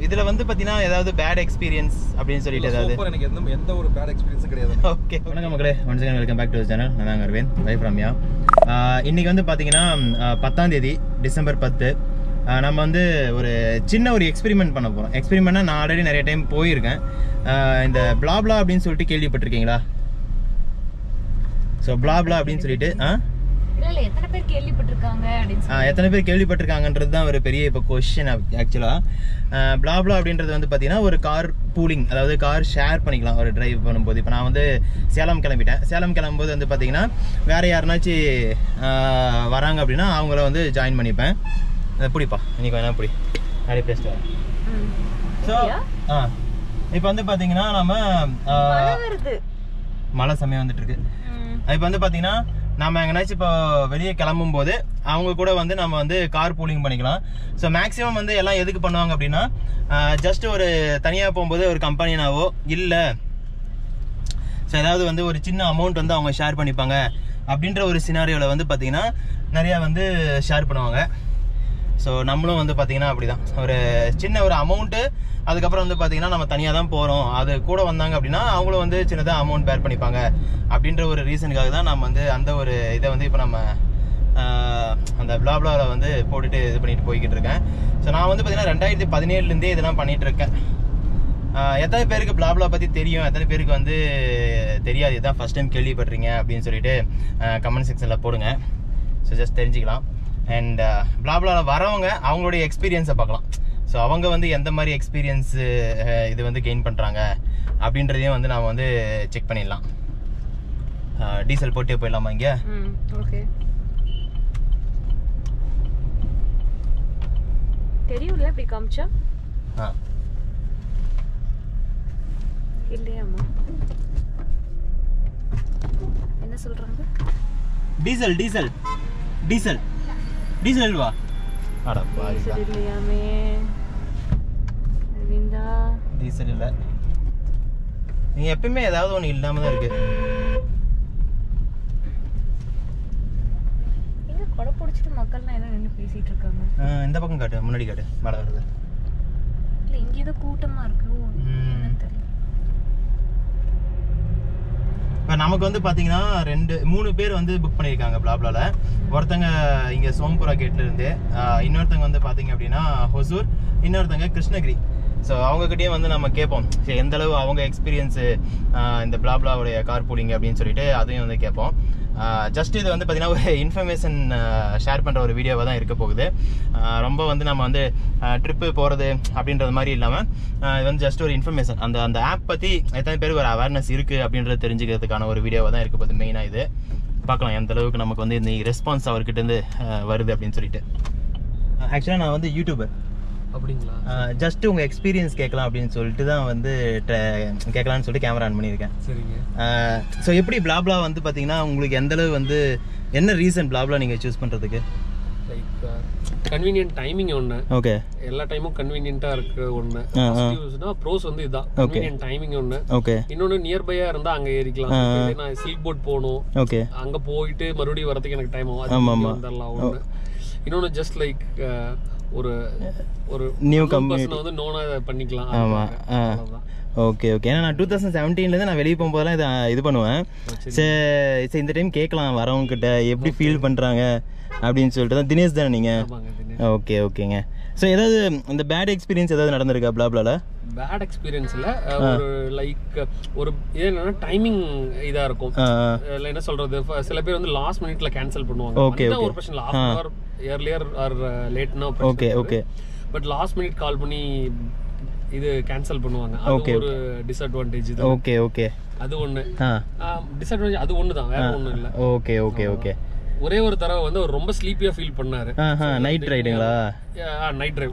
இதுல வந்து பாத்தீங்கன்னா ஏதாவது பேட் எக்ஸ்பீரியன்ஸ் அப்படின்னு சொல்லிட்டு ஏதாவது? எனக்கு எந்த ஒரு பேட் எக்ஸ்பீரியன்ஸும் கிடையாது. ஓகே, வணக்கம் மக்களே, once again welcome back to the channel. நான் தான் அரவிந்த், லைவ் ஃப்ரம் யா. இன்னைக்கு வந்து பாத்தீங்கன்னா 10ஆம் தேதி டிசம்பர் 10. நம்ம வந்து ஒரு சின்ன ஒரு எக்ஸ்பெரிமெண்ட் பண்ண போறோம். எக்ஸ்பெரிமெண்ட்னா நான் ஆல்ரெடி நிறைய டைம் போயிருக்கேன். இந்த பிளாப்லா அப்படின்னு சொல்லிட்டு கேள்விப்பட்டிருக்கீங்களா? ஸோ பிளாப்லா அப்படின்னு சொல்லிட்டு எத்தனை பேர் கேள்விப்பட்டிருக்காங்கன்றது தான் ஒரு பெரிய இப்போ கொஸ்டின். ஆக்சுவலாக பிளாப்லா அப்படின்றது வந்து பார்த்தீங்கன்னா ஒரு கார் பூலிங், அதாவது கார் ஷேர் பண்ணிக்கலாம் ஒரு டிரைவ் பண்ணும்போது. இப்போ நான் வந்து சேலம் கிளம்பிட்டேன். சேலம் கிளம்பும்போது வந்து பார்த்தீங்கன்னா வேறு யாருனாச்சும் வராங்க அப்படின்னா அவங்கள வந்து ஜாயின் பண்ணிப்பேன். பிடிப்பா இன்னைக்கு வேணா பிடி நிறைய பேசிட்டு வரேன். ஸோ இப்போ வந்து பார்த்தீங்கன்னா நம்ம மழை சமயம் வந்துட்டு இருக்கு. இப்போ வந்து பார்த்தீங்கன்னா நம்ம எங்கேனாச்சும் இப்போ வெளியே கிளம்பும் போது அவங்க கூட வந்து நம்ம வந்து கார் பூலிங் பண்ணிக்கலாம். ஸோ மேக்ஸிமம் வந்து எல்லாம் எதுக்கு பண்ணுவாங்க அப்படின்னா, ஜஸ்ட் ஒரு தனியாக போகும்போது ஒரு கம்பெனினாவோ இல்லை ஸோ ஏதாவது வந்து ஒரு சின்ன அமௌண்ட் வந்து அவங்க ஷேர் பண்ணிப்பாங்க அப்படின்ற ஒரு சினாரியோவில் வந்து பார்த்தீங்கன்னா நிறையா வந்து ஷேர் பண்ணுவாங்க. ஸோ நம்மளும் வந்து பார்த்தீங்கன்னா அப்படி தான் ஒரு சின்ன ஒரு அமௌண்ட்டு, அதுக்கப்புறம் வந்து பார்த்தீங்கன்னா நம்ம தனியாக தான் போகிறோம், அது கூட வந்தாங்க அப்படின்னா அவங்களும் வந்து சின்னதாக அமௌண்ட் பேர் பண்ணிப்பாங்க அப்படின்ற ஒரு ரீசனுக்காக தான் நம்ம வந்து அந்த ஒரு இதை வந்து இப்போ நம்ம அந்த பிளாப்லாவில் வந்து போட்டுட்டு இது பண்ணிட்டு போய்கிட்டு இருக்கேன். ஸோ நான் வந்து பார்த்தீங்கன்னா 2017 இதெல்லாம் பண்ணிகிட்டு இருக்கேன். எத்தனை பேருக்கு பிளாப்லா பற்றி தெரியும், எத்தனை பேருக்கு வந்து தெரியாது, இதான் ஃபஸ்ட் டைம் கேள்விப்படுறீங்க அப்படின்னு சொல்லிட்டு கமெண்ட் செக்ஷனில் போடுங்க. ஸோ ஜஸ்ட் தெரிஞ்சுக்கலாம். அண்ட் பிளாப்லாவில் வரவங்க அவங்களுடைய எக்ஸ்பீரியன்ஸை பார்க்கலாம். ஸோ அவங்க வந்து எந்த மாதிரி எக்ஸ்பீரியன்ஸ் இது வந்து கெயின் பண்ணுறாங்க அப்படின்றதையும் வந்து நாம் வந்து செக் பண்ணிடலாம். டீசல் போட்டே போயிடலாமா இங்கே? ஓகே, தெரியும்ல இப்படி காமிச்சா இல்லையாமா? என்ன சொல்றாங்க? டீசல் டீசல் டீசல் டீசல் இல்லவா? அட பாரு, டீசல் இல்லையாமே அரவிந்தா. டீசல் இல்லை. நீங்க எப்பயுமே ஏதாவது ஒன்று இல்லாம தான் இருக்கு. எங்க கொடை பிடிச்சிட்டு மக்கள்லாம் என்ன நின்று பேசிட்டு இருக்காங்க? இந்த பக்கம் காட்டு, முன்னாடி காட்டு, மேலே வருது. இல்லை இங்கே ஏதோ கூட்டமா இருக்கு, என்னன்னு தெரியல. இப்போ நமக்கு வந்து பார்த்தீங்கன்னா 3 பேர் வந்து புக் பண்ணியிருக்காங்க பிளாப்லால. ஒருத்தங்க இங்கே சோம்புரா கேட்லேருந்து, இன்னொருத்தங்க வந்து பார்த்தீங்க அப்படின்னா ஹொசூர், இன்னொருத்தங்க கிருஷ்ணகிரி. ஸோ அவங்ககிட்டயே வந்து நம்ம கேட்போம் எந்தளவு அவங்க எக்ஸ்பீரியன்ஸு இந்த பிளாப்லாவுடைய கார் பூலிங் அப்படின்னு சொல்லிட்டு அதையும் வந்து கேட்போம். ஜஸ்ட் இது வந்து பார்த்தீங்கன்னா ஒரு இன்ஃபர்மேஷன் ஷேர் பண்ணுற ஒரு வீடியோவாக தான் இருக்க போகுது. ரொம்ப வந்து நம்ம வந்து ட்ரிப்பு போகிறது அப்படின்றது மாதிரி இல்லாமல் இது வந்து ஜஸ்ட் ஒரு இன்ஃபர்மேஷன், அந்த ஆப் பற்றி எத்தனை பேருக்கு ஒரு அவேர்னஸ் இருக்குது அப்படின்றத தெரிஞ்சுக்கிறதுக்கான ஒரு வீடியோவாக தான் இருக்க போகுது. மெயினாக இது பார்க்கலாம் எந்த அளவுக்கு நமக்கு வந்து இந்த ரெஸ்பான்ஸ் அவர்கிட்டருந்து வருது அப்படின்னு சொல்லிட்டு. ஆக்சுவலாக நான் வந்து யூடியூபர் அப்படிங்களா? ஜஸ்ட் உங்கள் எக்ஸ்பீரியன்ஸ் கேட்கலாம் அப்படின்னு சொல்லிட்டு தான் வந்து கேட்கலான்னு சொல்லிட்டு கேமரா ஆன் பண்ணியிருக்கேன். சரிங்க. ஸோ எப்படி பிளாப்லா வந்து பார்த்தீங்கன்னா உங்களுக்கு எந்தளவு வந்து என்ன ரீசன் பிளாப்லா நீங்கள் சூஸ் பண்ணுறதுக்கு? லைக் கன்வீனியன்ட் டைமிங் ஒன்று. ஓகே, எல்லா டைமும் கன்வீனியன்ட்டாக இருக்கு ஒன்று. ப்ரோஸ் வந்து இதுதான், கன்வீனியன்ட் டைமிங் ஒன்று. ஓகே, இன்னொன்று நியர்பையாக இருந்தால் அங்கே ஏறிக்கலாம். நான் சில்க் போட் போகணும், ஓகே, அங்கே போயிட்டு மறுபடியும் வரதுக்கு எனக்கு டைம் ஆகும், வந்துடலாம் ஒன்று. இன்னொன்று ஜஸ்ட் லைக் ஒரு ஒரு நியூ கம்பெனி வந்து நோனா பண்ணிக்கலாம். ஆமாம், ஓகே ஓகே. ஏன்னா நான் 2017 நான் வெளியே போகும்போதெல்லாம் இது பண்ணுவேன். சரி இந்த டைம் கேட்கலாம் வரவங்ககிட்ட எப்படி ஃபீல் பண்ணுறாங்க அப்படின்னு சொல்லிட்டு தான். தினேஷ் தானே நீங்கள்? ஓகே ஓகேங்க. ஸோ ஏதாவது இந்த பேட் எக்ஸ்பீரியன்ஸ் ஏதாவது நடந்திருக்கா பிளாப்லால? பேட் எக்ஸ்பீரியன்ஸில் ஒரு லைக் ஒரு இது என்னன்னா டைமிங் இதாக இருக்கும். இல்லை என்ன சொல்கிறது, சில பேர் வந்து லாஸ்ட் மினிட்ல கேன்சல் பண்ணுவாங்க. Okay okay. ஒரு பிரச்சனை லாஸ்ட் ஹவர் ஏர்லியர் ஆர் லேட்னா okay okay. But last minute call பண்ணி இது கேன்சல் பண்ணுவாங்க. அது ஒரு டிஸ்அட்வான்டேஜ். Okay okay. அது ஒன்று டிஸ்அட்வான்டேஜ், அது ஒன்று தான், வேற ஒன்றும் இல்லை. Okay okay okay. ஒரே ஒரு தடவை வந்து அவர் ரொம்ப ஸ்லீப்பியா ஃபீல் பண்ணாரு. நைட் ரைடுங்களா? Night drive,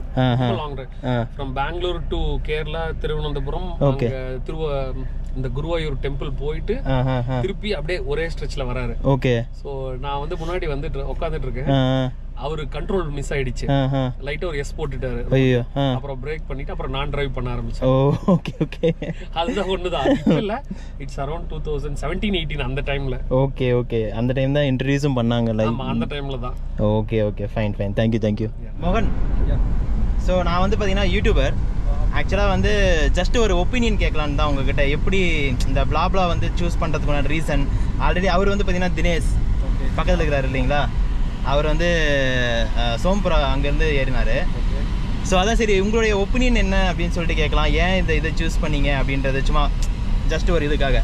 long drive from Bangalore to Kerala, Thiruvananthapuram, இந்த குருவாயூர் டெம்பிள் போயிட்டு திருப்பி அப்படியே ஒரே ஸ்ட்ரெச்ல வராரு. ஓகே. சோ நான் வந்து முன்னாடி வந்துட்டு உட்காந்துட்டு இருக்கேன். அவரு கண்ட்ரோல் மிஸ் ஆயிடுச்சு. லைட்டா ஒரு எஸ் போட்டுட்டாரு. ஐயோ. அப்புறம் பிரேக் பண்ணிட்டு அப்புறம் நான் டிரைவ் பண்ண ஆரம்பிச்சேன். Okay okay. அதுதான் ஒண்ணுதான். இல்ல இட்ஸ் அரௌண்ட் 2017-18 அந்த டைம்ல. Okay okay. அந்த டைம் தான் இன்ட்ரோ듀ஸும் பண்ணாங்க லைக். ஆமா அந்த டைம்ல தான். Okay okay fine fine. Thank you மோகன். ஸோ நான் வந்து பார்த்தீங்கன்னா யூடியூபர். ஆக்சுவலாக வந்து ஜஸ்ட் ஒரு ஒப்பீனியன் கேட்கலான்னு தான் உங்ககிட்ட. எப்படி இந்த பிளாப்லா வந்து சூஸ் பண்ணுறதுக்கான ரீசன்? ஆல்ரெடி அவர் வந்து பார்த்தீங்கன்னா தினேஷ் பக்கத்தில் இருக்கிறாரு இல்லைங்களா, அவர் வந்து சோம்புரா அங்கேருந்து ஏறினார். ஸோ அதான் சரி உங்களுடைய ஒப்பீனியன் என்ன அப்படின்னு சொல்லிட்டு கேட்கலாம். ஏன் இதை சூஸ் பண்ணீங்க அப்படின்றது சும்மா ஜஸ்ட் ஒரு இதுக்காக.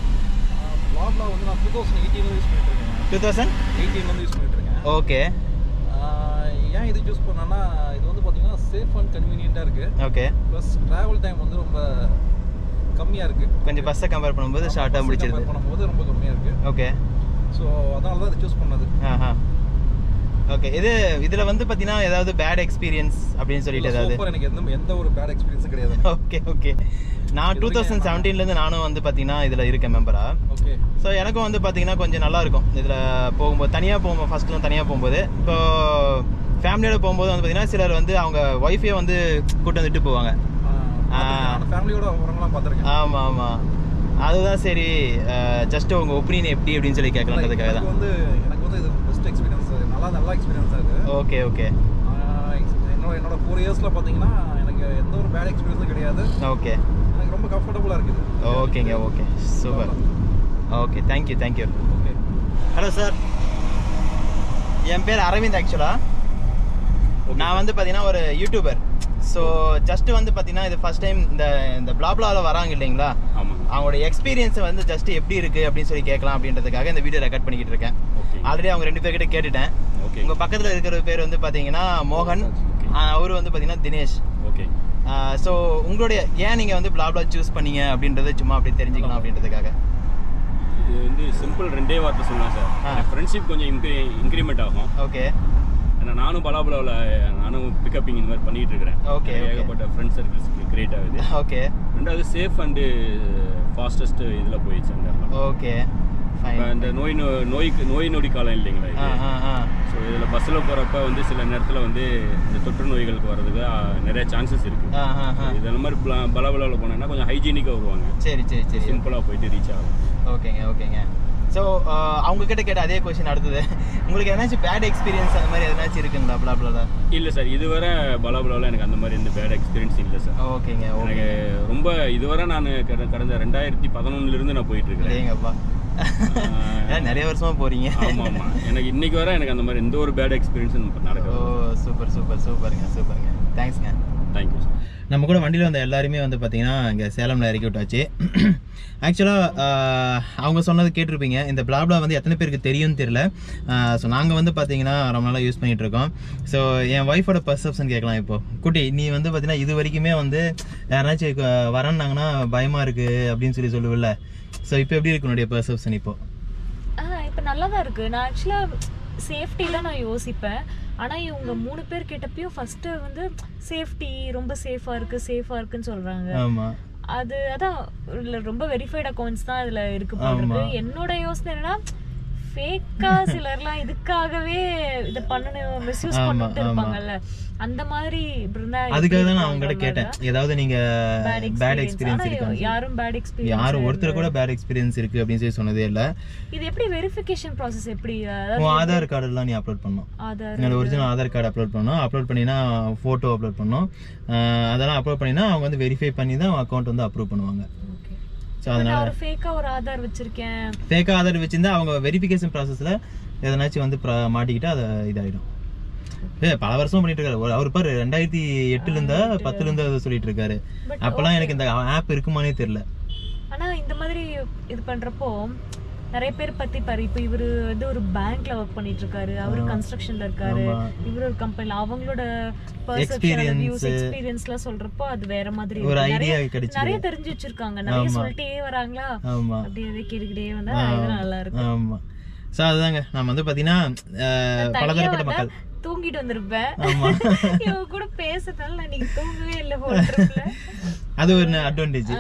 பிளாப்லா வந்து நான் 2018 யூஸ் பண்ணிட்டு இருக்கேன். 2018 யூஸ் பண்ணிட்டு இருக்கேன். ஓகே. ஏன் இது சூஸ் பண்ணேன்னா இது வந்து பார்த்தீங்கன்னா சேஃப் அண்ட் கன்வீனியண்ட்டாக இருக்குது. ஓகே. ப்ளஸ் ட்ராவல் டைம் வந்து ரொம்ப கம்மியாக இருக்குது. கொஞ்சம் பஸ்ஸை கம்பேர் பண்ணும்போது ஷார்ட்டாக முடிச்சிருது. பண்ணும்போது ரொம்ப கம்மியாக இருக்குது. ஓகே. ஸோ அதனால தான் இது சூஸ் பண்ணது. ஓகே. இதில் வந்து பார்த்தீங்கன்னா ஏதாவது பேட் எக்ஸ்பீரியன்ஸ் அப்படின்னு சொல்லிட்டு ஏதாவது? எனக்கு எந்த ஒரு பேட் எக்ஸ்பீரியன்ஸும் கிடையாது. ஓகே. நான் 2017லேருந்து நானும் வந்து பார்த்தீங்கன்னா இதில் இருக்கேன் மெம்பரா. ஓகே. ஸோ எனக்கும் வந்து பார்த்தீங்கன்னா கொஞ்சம் நல்லா இருக்கும் இதில் போகும்போது. தனியாக போகும்போது ஃபர்ஸ்ட்லாம் தனியாக போகும்போது, இப்போ ஃபேமிலியோட போகும்போது வந்து பார்த்தீங்கன்னா சிலர் வந்து அவங்க ஒய்ஃபே வந்து கூட்டு வந்துட்டு போவாங்க. ஃபேமிலியோட வரவங்களாம் பார்த்துருக்கேன். ஆமாம். அதுதான் சரி ஜஸ்ட் உங்கள் ஒப்பீனியன் எப்படி அப்படின்னு சொல்லி கேட்கலான்றதுக்காக தான். எனக்கு வந்து இது பெஸ்ட் எக்ஸ்பீரியன்ஸ், நல்ல எக்ஸ்பீரியன்ஸாக இருக்குது. ஓகே. என்னோட 4 இயர்ஸில் பார்த்தீங்கன்னா எனக்கு எந்த ஒரு பேட் எக்ஸ்பீரியன்ஸும் கிடையாது. ஓகே. எனக்கு ரொம்ப கம்ஃபர்டபுளாக இருக்குது. Okay super. Okay, thank you. Okay. Hello sir, என் பேர் அரவிந்த். ஆக்சுவலாக நான் வந்து பார்த்தீங்கன்னா ஒரு யூடியூபர். ஸோ ஜஸ்ட் வந்து பார்த்தீங்கன்னா இது ஃபர்ஸ்ட் டைம் இந்த பிளாப்லாவில் வராங்க இல்லைங்களா, அவங்களோட எக்ஸ்பீரியன்ஸை வந்து ஜஸ்ட் எப்படி இருக்குது அப்படின்னு சொல்லி கேட்கலாம் அப்படின்றதுக்காக இந்த வீடியோ ரெக்கார்ட் பண்ணிக்கிட்டு இருக்கேன். ஆல்ரெடி அவங்க 2 பேர்கிட்ட கேட்டுட்டேன். உங்கள் பக்கத்தில் இருக்கிற பேர் வந்து பார்த்தீங்கன்னா மோகன், அவர் வந்து பார்த்தீங்கன்னா தினேஷ். ஓகே. ஸோ உங்களுடைய ஏன் நீங்கள் வந்து பிளாப்லா சூஸ் பண்ணீங்க அப்படின்றத சும்மா அப்படி தெரிஞ்சுக்கலாம் அப்படின்றதுக்காக. இது வந்து சிம்பிள் 2 வார்த்தை சொல்லலாம் சார். ஃப்ரெண்ட்ஷிப் கொஞ்சம் இன்க்ரிமெண்ட் ஆகும். ஓகே. ஏன்னா நானும் பலாபலாவில் நானும் பிக்கப்பிங் இந்த மாதிரி பண்ணிகிட்டு இருக்கிறேன். ஓகே. ஏகப்பட்ட ஃப்ரெண்ட் சர்க்கிள்ஸ் கிரியேட் ஆகுது. ஓகே. ரெண்டாவது சேஃப் அண்டு ஃபாஸ்டஸ்ட் இதில் போயிடுச்சு அந்த. ஓகே. இந்த நோய் நொடி காலம் இல்லைங்களா இது. ஸோ இதில் பஸ்ஸில் போகிறப்ப வந்து சில நேரத்தில் வந்து இந்த தொற்று நோய்களுக்கு வர்றதுக்கு நிறைய சான்சஸ் இருக்குது. இதெல்லாம் மாதிரி பலாபலாவில் போனோன்னா கொஞ்சம் ஹைஜீனிக்காக வருவாங்க. சரி. சிம்பிளாக போயிட்டு ரீச் ஆகும். ஓகேங்க. ஸோ அவங்க கிட்ட கேட்ட அதே கொஸ்டின் அடுத்தது, உங்களுக்கு எதனாச்சும் பேட் எக்ஸ்பீரியன்ஸ் அந்த மாதிரி எதனாச்சும் இருக்குங்களா பிளாப்லாவில்? இல்லை சார், இதுவரை பலாபலாவில் எனக்கு அந்த மாதிரி எந்த பேட் எக்ஸ்பீரியன்ஸ் இல்லை சார். ஓகேங்க. எனக்கு ரொம்ப இதுவரை நான் கடந்த 2011 நான் போயிட்டு இருக்கேன். ஏங்கப்பா, நிறைய வருஷமா போறீங்க. ஆமாம். எனக்கு இன்னைக்கு வர எனக்கு அந்த மாதிரி எந்த ஒரு பேட் எக்ஸ்பீரியன்ஸும் நடக்குது. ஓ சூப்பருங்க. தேங்க்ஸ்ங்க. Thank you sir. நம்ம கூட வண்டியில் வந்த எல்லாருமே வந்து பார்த்தீங்கன்னா இங்கே சேலமில் இறக்கி விட்டாச்சு. ஆக்சுவலாக அவங்க சொன்னது கேட்டிருப்பீங்க, இந்த பிளாப்லா வந்து எத்தனை பேருக்கு தெரியும்னு தெரியல. ஸோ நாங்கள் வந்து பார்த்தீங்கன்னா ரொம்ப நாளாக யூஸ் பண்ணிகிட்ருக்கோம். ஸோ என் ஒய்ஃபோட பர்செப்ஷன் கேட்கலாம். இப்போது குட்டி, நீ வந்து பார்த்தீங்கன்னா இது வரைக்குமே வந்து யாராச்சும் வரேன்னாங்கன்னா பயமாக இருக்குது அப்படின்னு சொல்லுவில்ல. ஸோ இப்போ எப்படி இருக்கு உன்னுடைய பர்செப்ஷன்? இப்போ நல்லா தான் இருக்குது. நான் ஆக்சுவலாக சேஃப்டி தான் நான் யோசிப்பேன். ஆனால் இவங்க 3 பேர் கேட்டப்பையும் ஃபர்ஸ்ட்டு வந்து சேஃப்டி ரொம்ப சேஃபாக இருக்குன்னு சொல்கிறாங்க. ஆமாம். அதான் ரொம்ப வெரிஃபைட் அக்கௌண்ட்ஸ் தான் இதில் இருக்கு. என்னோட யோசனை என்னன்னா, ஃபேக்கா சிலர்லாம் இதுக்காகவே இதை பண்ணணும் மிஸ்யூஸ் பண்ணிட்டு இருப்பாங்கல்ல, அந்த மாதிரி அதுக்காக தான் நான் அவங்ககிட்ட கேட்டேன், ஏதாவது நீங்க பேட் எக்ஸ்பீரியன்ஸ் இருக்கா? யாரும் ஒருத்தர் கூட பேட் எக்ஸ்பீரியன்ஸ் இருக்கு அப்படின்னு சொல்லி சொன்னதே இல்ல. இது எப்படி வெரிஃபிகேஷன் process எப்படி? ஆதார் கார்டு எல்லாம் நீ அப்லோட் பண்ணணும். என்னோட ஒரிஜினல் ஆதார் கார்டு அப்லோட் பண்ணணும். அப்லோட் பண்ணினா போட்டோ அப்லோட் பண்ணணும். அதெல்லாம் அப்லோட் பண்ணினா அவங்க வந்து வெரிஃபை பண்ணி தான் அக்கௌண்ட் வந்து அப்ரூவ் பண்ணுவாங்க. அதனால ஃபேக்கா ஒரு ஆதார் வச்சிருக்கேன். ஃபேக்கா ஆதார் வச்சிருந்தா அவங்க வெரிஃபிகேஷன் ப்ராசஸ்ல எதனாச்சும் வந்து மாட்டிக்கிட்டு அது இதாயிடும். பல வருஷம் பண்ணிட்டு இருக்காரு அவர். பாரு 2008ல இருந்தா 10ல இருந்தா சொல்லிட்டு இருக்காரு. அப்பெல்லாம் எனக்கு இந்த ஆப் இருக்குமானே தெரியல. ஆனா இந்த மாதிரி இது பண்றப்போ நிறைய பேர் பத்தி பாரு, இப்ப இவரு வந்து ஒரு பேங்க்ல ஒர்க் பண்ணிட்டு இருக்காரு, அவரு கன்ஸ்ட்ரக்ஷன்ல இருக்காரு, இவரு ஒரு கம்பெனில, அவங்களோட எக்ஸ்பீரியன்ஸ்லாம் சொல்றப்போ அது வேற மாதிரி ஒரு ஐடியா கிடைச்சு நிறைய தெரிஞ்சு வச்சிருக்காங்க. நிறைய சொல்லிட்டே வராங்களா, அப்படியே கேட்டுக்கிட்டே வந்தா நல்லா இருக்கும். ஆமா. சோ அதுதாங்க நம்ம வந்து பாத்தீங்கன்னா பலதரப்பட்ட மக்கள் தூங்கிட்டு வந்திருப்பேன். இவங்க கூட பேசுறதால நான் நீங்க தூங்கவே இல்லை ஹோட்டல்ல. அது ஒரு அட்வான்டேஜ்.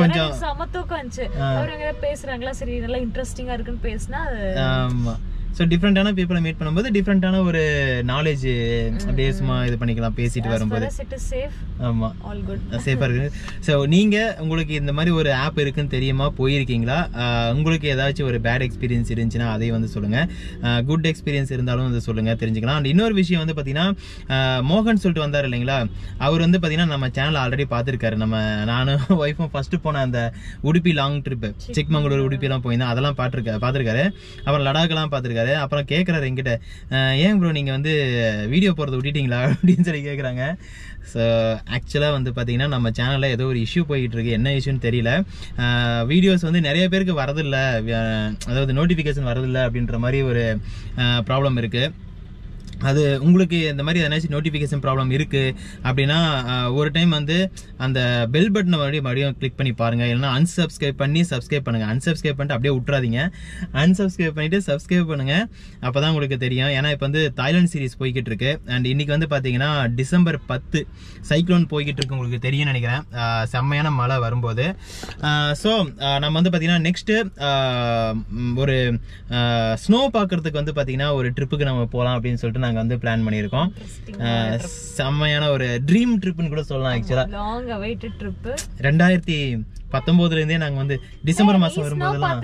கொஞ்சம் சம தூக்கம் இருந்துச்சு. அவங்க பேசுறாங்களா, சரி நல்லா இன்ட்ரெஸ்டிங்கா இருக்குன்னு பேசினா. ஆமா. ஸோ டிஃப்ரெண்டான பீப்புளை மீட் பண்ணும்போது டிஃப்ரெண்டான ஒரு நாலேஜ் அப்படியே சும்மா இது பண்ணிக்கலாம் பேசிட்டு வரும்போது. ஆமாம், சேஃபாக இருக்குது. ஸோ நீங்கள் உங்களுக்கு இந்த மாதிரி ஒரு ஆப் இருக்குன்னு தெரியுமா, போயிருக்கீங்களா, உங்களுக்கு ஏதாச்சும் ஒரு பேட் எக்ஸ்பீரியன்ஸ் இருந்துச்சுன்னா அதையும் வந்து சொல்லுங்கள். குட் எக்ஸ்பீரியன்ஸ் இருந்தாலும் வந்து சொல்லுங்கள், தெரிஞ்சுக்கலாம். அண்ட் இன்னொரு விஷயம் வந்து பார்த்தீங்கன்னா, மோகன் சொல்லிட்டு வந்தார் இல்லைங்களா, அவர் வந்து பார்த்தீங்கன்னா நம்ம சேனல் ஆல்ரெடி பார்த்துருக்காரு. நானும் ஒய்ஃபும் ஃபஸ்ட்டு போன அந்த உடுப்பி லாங் ட்ரிப்பு, சிக்மங்களூர் உடுப்பிலாம் போயிருந்தேன், அதெல்லாம் பார்த்துருக்காரு. அப்புறம் லடாக்கெல்லாம் பார்த்துருக்காரு. அப்புறம் கேட்குறாரு என்கிட்ட, ஏன் ப்ரோ நீங்கள் வந்து வீடியோ போடுறது விட்டுட்டீங்களா அப்படின்னு சொல்லி கேட்குறாங்க. ஸோ ஆக்சுவலாக வந்து பார்த்தீங்கன்னா நம்ம சேனலில் ஏதோ ஒரு இஷ்யூ போய்கிட்டு இருக்கு, என்ன இஷ்யூன்னு தெரியல. வீடியோஸ் வந்து நிறைய பேருக்கு வரதில்லை, அதாவது நோட்டிஃபிகேஷன் வரதில்லை அப்படின்ற மாதிரி ஒரு ப்ராப்ளம் இருக்குது. அது உங்களுக்கு இந்த மாதிரி எதனாச்சும் நோட்டிஃபிகேஷன் ப்ராப்ளம் இருக்குது அப்படின்னா ஒரு டைம் வந்து அந்த பெல் பட்டனை மறுபடியும் கிளிக் பண்ணி பாருங்கள். இல்லைனா அன்சப்ஸ்கிரைப் பண்ணி சப்ஸ்கிரைப் பண்ணுங்கள். அன்சப்ஸ்கிரைப் பண்ணிட்டு அப்படியே விட்றாதீங்க, அன்சப்ஸ்கிரைப் பண்ணிவிட்டு சப்ஸ்கிரைப் பண்ணுங்கள். அப்போ தான் உங்களுக்கு தெரியும். ஏன்னா இப்போ வந்து தாய்லாந்து சீரிஸ் போய்கிட்டு இருக்கு. அண்ட் இன்றைக்கி வந்து பார்த்தீங்கன்னா December 10 சைக்ளோன் போய்கிட்டு இருக்கு, உங்களுக்கு தெரியும்னு நினைக்கிறேன். செம்மையான மழை வரும்போது. ஸோ நம்ம வந்து பார்த்தீங்கன்னா நெக்ஸ்ட்டு ஒரு ஸ்னோ பார்க்குறதுக்கு வந்து பார்த்தீங்கன்னா ஒரு ட்ரிப்புக்கு நம்ம போகலாம் அப்படின்னு சொல்லிட்டு நாங்கள் வந்து பிளான் பண்ணியிருக்கோம். செம்மையான ஒரு ட்ரீம் ட்ரிப்னு கூட சொல்லலாம். ஆக்சுவலா 2019 நாங்கள் வந்து டிசம்பர் மாதம் வரும்போதெல்லாம்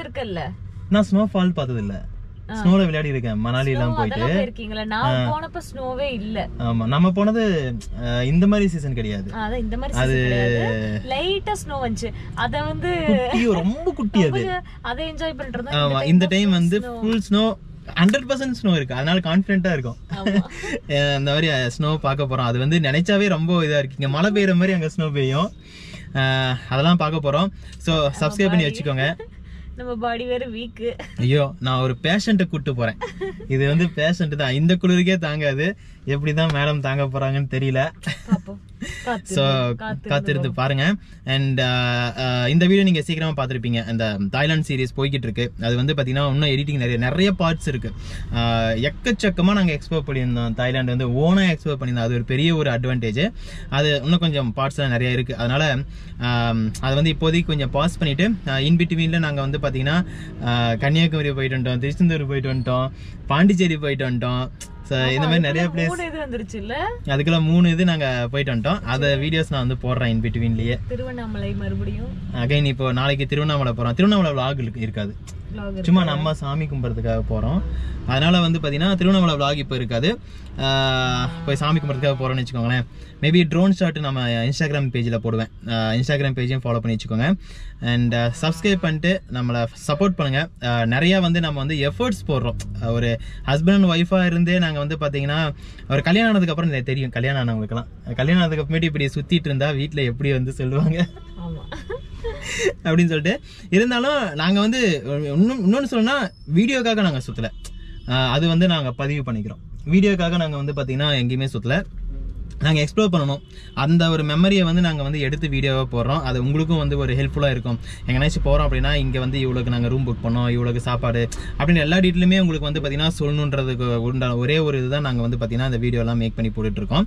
நான் ஸ்னோ ஃபால் பார்த்தது இல்லை. ஸ்னோல விளையாடி இருக்கேன், மணாலி எல்லாம் போயிட்டு. ஆமா, நம்ம போனது இந்த மாதிரி சீசன் கிடையாது, அது லைட்டா ஸ்னோ வந்துச்சு, அத வந்து ரொம்ப குட்டி அது. அதை என்ஜாய் பண்றது. ஆமா, இந்த டைம் வந்து ஃபுல் ஸ்னோ 100% ஸ்னோ இருக்கு, அதனால கான்ஃபிடென்ட்டா இருக்கும். அந்த மாதிரி ஸ்னோ பார்க்க போறோம். அது வந்து நினைச்சாவே ரொம்ப இதா இருக்கு. இங்க மழை பெய்யுற மாதிரி அங்க ஸ்னோ பெய்யும், அதெல்லாம் பார்க்க போறோம். ஸோ சப்ஸ்கிரைப் பண்ணி வச்சுக்கோங்க. நம்ம பாடி வேற வீக். ஐயோ, நான் ஒரு பேஷண்ட்டை கூட்டு போறேன். இது வந்து பேஷண்ட் தான், இந்த குளிருக்கே தாங்காது. எப்படிதான் மேடம் தாங்க போறாங்கன்னு தெரியல. ஸோ காத்திருந்து பாருங்க. அண்ட் இந்த வீடியோ நீங்க சீக்கிரமா பார்த்துருப்பீங்க. அந்த தாய்லாந்து சீரிஸ் போய்கிட்டு இருக்கு. அது வந்து பாத்தீங்கன்னா இன்னும் எடிட்டிங் நிறைய பார்ட்ஸ் இருக்கு. எக்கச்சக்கமா நாங்கள் எக்ஸ்ப்ளோர் பண்ணியிருந்தோம். தாய்லாந்து வந்து ஓனா எக்ஸ்ப்ளோர் பண்ணியிருந்தோம். அது ஒரு பெரிய ஒரு அட்வான்டேஜ். அது இன்னும் கொஞ்சம் பார்ட்ஸ்லாம் நிறைய இருக்கு. அதனால அதை வந்து இப்போதைக்கு கொஞ்சம் பாஸ் பண்ணிட்டு இன்பிட்வீன்ல நாங்கள் வந்து பாத்தீங்கன்னா கன்னியாகுமரி போயிட்டு வந்துட்டோம், திருச்செந்தூர் போயிட்டு வந்துட்டோம், பாண்டிச்சேரி போயிட்டு வந்துட்டோம். இந்த மாதிரி நிறைய பிளேஸ் அதுக்கெல்லாம் 3 இது நாங்க போயிட்டு வந்துட்டோம். அத வீடியோஸ் நான் வந்து போடுறேன் இன் பிட்வீன்லயே. திருவண்ணாமலை மறுபடியும் அகைன் இப்போ நாளைக்கு திருவண்ணாமலை போறோம். திருவண்ணாமலை vlog இருக்காது, சும்மா நம்ம சாமி கும்பிட்றதுக்காக போறோம். அதனால வந்து பாத்தீங்கன்னா திருவண்ணாமலை vlog இப்போ இருக்காது. போய் சாமி கும்பிட்றதுக்காக போறோம்னு வச்சுக்கோங்களேன். மேபி ட்ரோன் ஷாட் நம்ம இன்ஸ்டாகிராம் பேஜில் போடுவேன். இன்ஸ்டாகிராம் பேஜையும் ஃபாலோ பண்ணி வச்சுக்கோங்க. அண்ட் சப்ஸ்கிரைப் பண்ணிட்டு நம்மளை சப்போர்ட் பண்ணுங்க. நிறையா வந்து நம்ம வந்து எஃபர்ட்ஸ் போடுறோம். ஒரு ஹஸ்பண்ட் அண்ட் ஒய்ஃபாக இருந்தே நாங்கள் வந்து பார்த்தீங்கன்னா ஒரு கல்யாணம் ஆனதுக்கப்புறம் எனக்கு தெரியும், கல்யாணம் ஆனவங்களுக்குலாம் கல்யாணம் ஆனதுக்கப்புறமேட்டு இப்படி சுற்றிட்டு இருந்தால் வீட்டில் எப்படி வந்து சொல்லுவாங்க அப்படின்னு சொல்லிட்டு. இருந்தாலும் நாங்கள் வந்து இன்னொன்று சொல்லணும்னா வீடியோக்காக நாங்கள் சுற்றலை, அது வந்து நாங்கள் பதிவு பண்ணிக்கிறோம். வீடியோக்காக நாங்கள் வந்து பார்த்தீங்கன்னா எங்கேயுமே சுற்றலை, நாங்கள் எக்ஸ்ப்ளோர் பண்ணணும். அந்த ஒரு மெமரியை வந்து நாங்கள் வந்து எடுத்து வீடியோவாக போடுறோம். அது உங்களுக்கும் வந்து ஒரு ஹெல்ப்ஃபுல்லாக இருக்கும். எங்கேனாச்சும் போகிறோம் அப்படின்னா இங்கே வந்து இவ்வளோக்கு நாங்கள் ரூம் புக் பண்ணோம், இவ்வளோக்கு சாப்பாடு அப்படின்னு எல்லா டீட்டெயிலுமே உங்களுக்கு வந்து பார்த்தீங்கன்னா சொல்லணுன்றதுக்கு உண்டான ஒரே ஒரு இதுதான் நாங்கள் வந்து பார்த்தீங்கன்னா இந்த வீடியோலாம் மேக் பண்ணி போட்டுட்ருக்கோம்.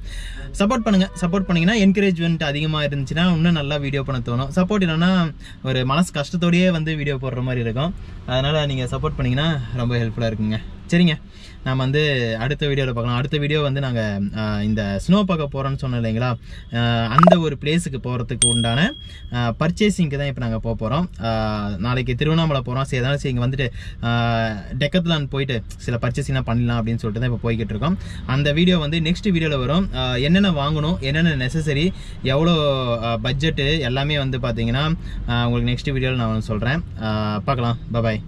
சப்போர்ட் பண்ணுங்கள். சப்போர்ட் பண்ணிங்கன்னா என்கரேஜ்மெண்ட் அதிகமாக இருந்துச்சுன்னா இன்னும் நல்லா வீடியோ பண்ண தோணும். சப்போர்ட் இல்லைன்னா ஒரு மனசு கஷ்டத்தோடையே வந்து வீடியோ போடுற மாதிரி இருக்கும். அதனால் நீங்கள் சப்போர்ட் பண்ணிங்கன்னா ரொம்ப ஹெல்ப்ஃபுல்லாக இருக்குங்க. சரிங்க, நாம் வந்து அடுத்த வீடியோவில் பார்க்கலாம். அடுத்த வீடியோ வந்து நாங்கள் இந்த ஸ்னோ பார்க்க போகிறோன்னு சொன்னோம் இல்லைங்களா, அந்த ஒரு பிளேஸுக்கு போகிறதுக்கு உண்டான பர்ச்சேசிங்க்கு தான் இப்போ நாங்கள் போக போகிறோம். நாளைக்கு திருவண்ணாமலை போகிறோம். சரி, அதனால சரி இங்கே வந்துட்டு டெக்கத்லான் போயிட்டு சில பர்ச்சேசிங்லாம் பண்ணலாம் அப்படின்னு சொல்லிட்டு தான் இப்போ போய்கிட்டு இருக்கோம். அந்த வீடியோ வந்து நெக்ஸ்ட் வீடியோவில் வரும். என்னென்ன வாங்கணும், என்னென்ன நெசசரி, எவ்வளோ பட்ஜெட்டு எல்லாமே வந்து பார்த்தீங்கன்னா உங்களுக்கு நெக்ஸ்ட் வீடியோவில் நான் சொல்கிறேன். பார்க்கலாம். பாய்.